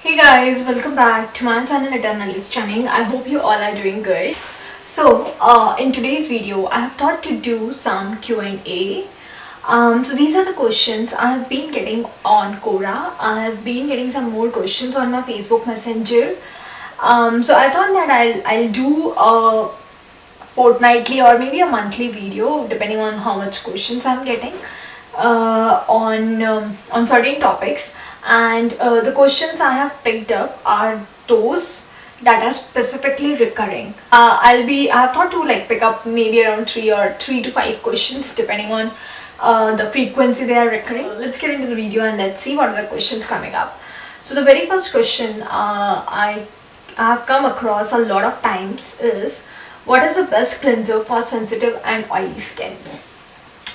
Hey guys, welcome back to my channel Eternally Stunning. I hope you all are doing good. So, in today's video, I have thought to do some Q&A. So these are the questions I have been getting on Quora. I have been getting some more questions on my Facebook Messenger. So I thought that I'll do a fortnightly or maybe a monthly video depending on how much questions I'm getting on certain topics. And the questions I have picked up are those that are specifically recurring. I have thought to pick up maybe around three to five questions depending on the frequency they are recurring. Let's get into the video and let's see what are the questions coming up. So the very first question I have come across a lot of times is, what is the best cleanser for sensitive and oily skin?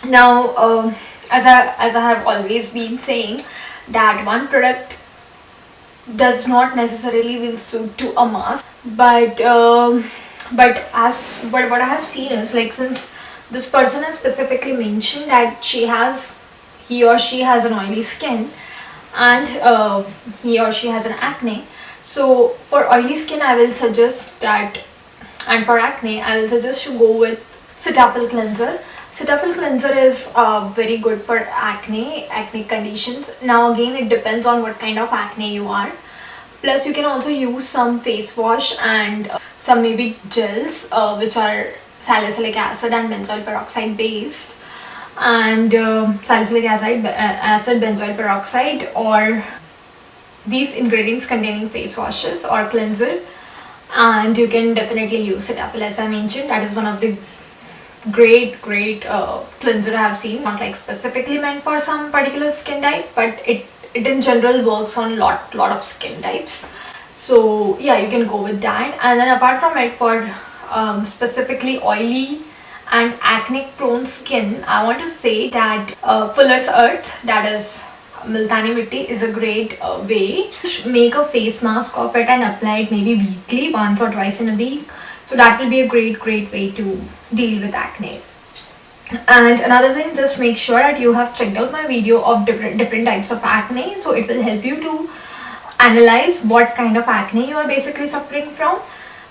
Now, as I have always been saying, that one product does not necessarily will suit to a mask, but what I have seen is, since this person has specifically mentioned that he or she has an oily skin and he or she has an acne. So for oily skin I will suggest that, and for acne I will suggest to go with Cetaphil cleanser. Cetaphil cleanser is very good for acne conditions. Now again, it depends on what kind of acne you are. Plus you can also use some face wash and some maybe gels which are salicylic acid and benzoyl peroxide based, and salicylic acid, benzoyl peroxide, or these ingredients containing face washes or cleanser. And you can definitely use Cetaphil, as I mentioned. That is one of the great cleanser I have seen, not specifically meant for some particular skin type, but it in general works on lot of skin types. So yeah, you can go with that. And then apart from it, for specifically oily and acne prone skin, I want to say that Fuller's Earth, that is Multani Mitti, is a great way. Make a face mask of it and apply it maybe weekly, once or twice in a week. So that will be a great way to deal with acne. And another thing, just make sure that you have checked out my video of different types of acne. So it will help you to analyze what kind of acne you are basically suffering from.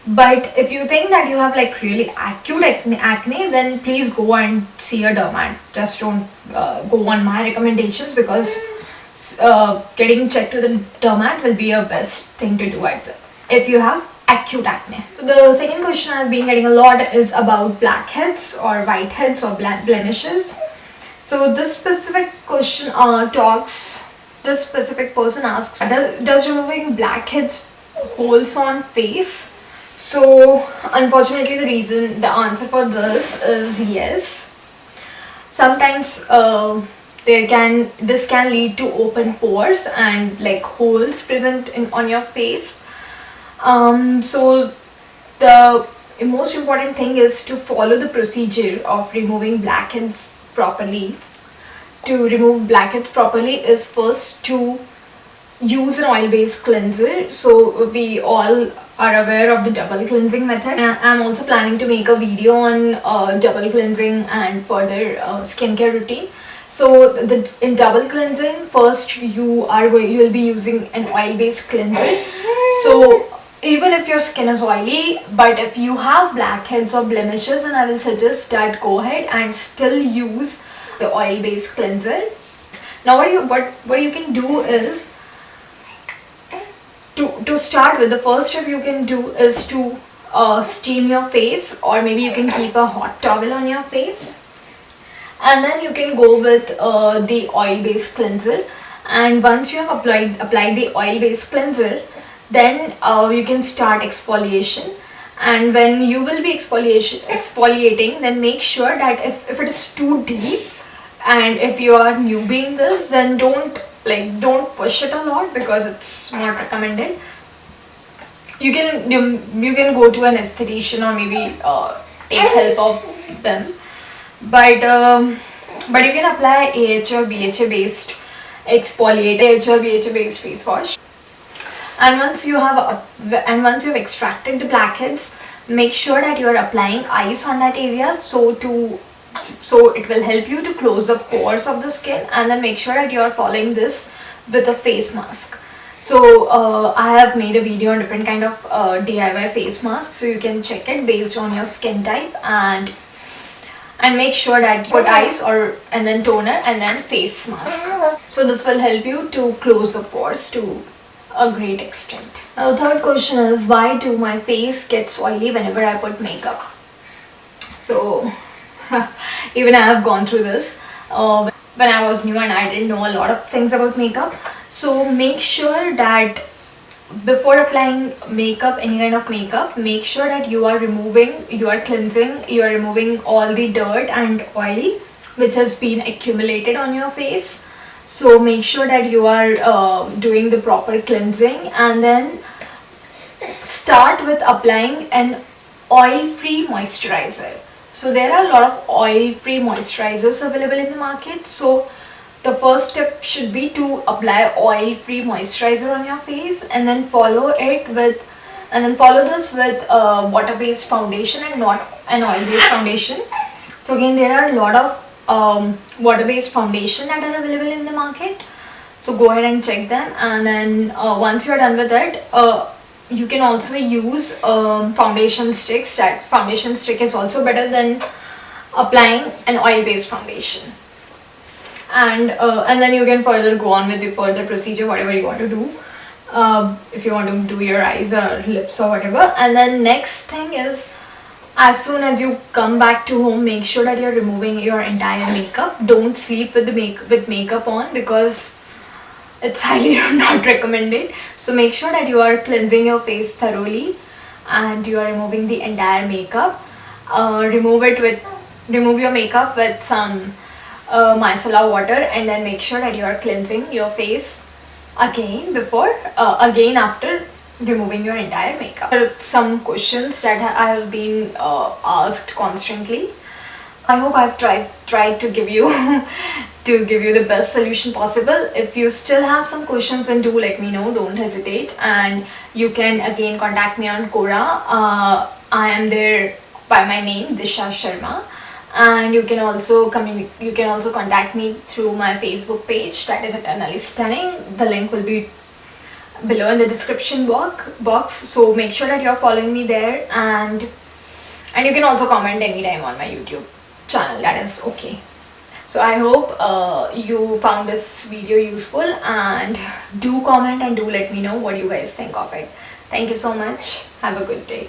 But if you think that you have really acute acne, then please go and see a dermat. Just don't go on my recommendations, because getting checked with a dermat will be a best thing to do if you have acute acne. So the second question I've been getting a lot is about blackheads or whiteheads or blemishes. So this specific question this specific person asks, does removing blackheads holes on face? So unfortunately the answer for this is yes. Sometimes this can lead to open pores and holes present on your face. So the most important thing is to follow the procedure of removing blackheads properly. To remove blackheads properly is first to use an oil-based cleanser. So we all are aware of the double cleansing method. I'm also planning to make a video on double cleansing and further skincare routine. So in double cleansing, first you will be using an oil-based cleanser. So even if your skin is oily, but if you have blackheads or blemishes, then I will suggest that go ahead and still use the oil-based cleanser. Now what you can do is, to start with, the first step you can do is to steam your face, or maybe you can keep a hot towel on your face, and then you can go with the oil-based cleanser. And once you have applied the oil-based cleanser, then you can start exfoliation. And when you will be exfoliating, then make sure that if it is too deep, and if you are newbie in this, then don't push it a lot, because it's not recommended. You can go to an esthetician or maybe take help of them, but you can apply AHA or BHA based AHA or BHA based face wash. And once you have extracted the blackheads, make sure that you are applying ice on that area, so it will help you to close the pores of the skin. And then make sure that you are following this with a face mask. So I have made a video on different kind of DIY face masks, so you can check it based on your skin type, and make sure that you put eyes and then toner and then face mask. So this will help you to close the pores to a great extent. Now the third question is, why do my face gets oily whenever I put makeup? So even I have gone through this when I was new and I didn't know a lot of things about makeup. So make sure that before applying makeup, any kind of makeup, make sure that you are cleansing, you are removing all the dirt and oil which has been accumulated on your face. So make sure that you are doing the proper cleansing, and then start with applying an oil-free moisturizer. So there are a lot of oil-free moisturizers available in the market. So the first step should be to apply oil-free moisturizer on your face, and then follow this with water-based foundation and not an oil-based foundation. So again, there are a lot of water-based foundation that are available in the market. So go ahead and check them, and then once you are done with it, you can also use foundation sticks. That foundation stick is also better than applying an oil-based foundation. And then you can further go on with the further procedure, whatever you want to do, if you want to do your eyes or lips or whatever. And then next thing is, as soon as you come back to home, make sure that you're removing your entire makeup. Don't sleep with the makeup on, because it's highly not recommended. So make sure that you are cleansing your face thoroughly and you are removing the entire makeup. Remove your makeup with some micellar water, and then make sure that you are cleansing your face again after removing your entire makeup. There are some questions that I have been asked constantly. I hope I've tried to give you the best solution possible. If you still have some questions, then do let me know. Don't hesitate, and you can again contact me on Quora. I am there by my name, Disha Sharma. And you can also contact me through my Facebook page, that is Eternally Stunning. The link will be below in the description box. So make sure that you're following me there, and you can also comment anytime on my YouTube channel. That is okay. So I hope you found this video useful, and do comment and do let me know what you guys think of it. Thank you so much. Have a good day.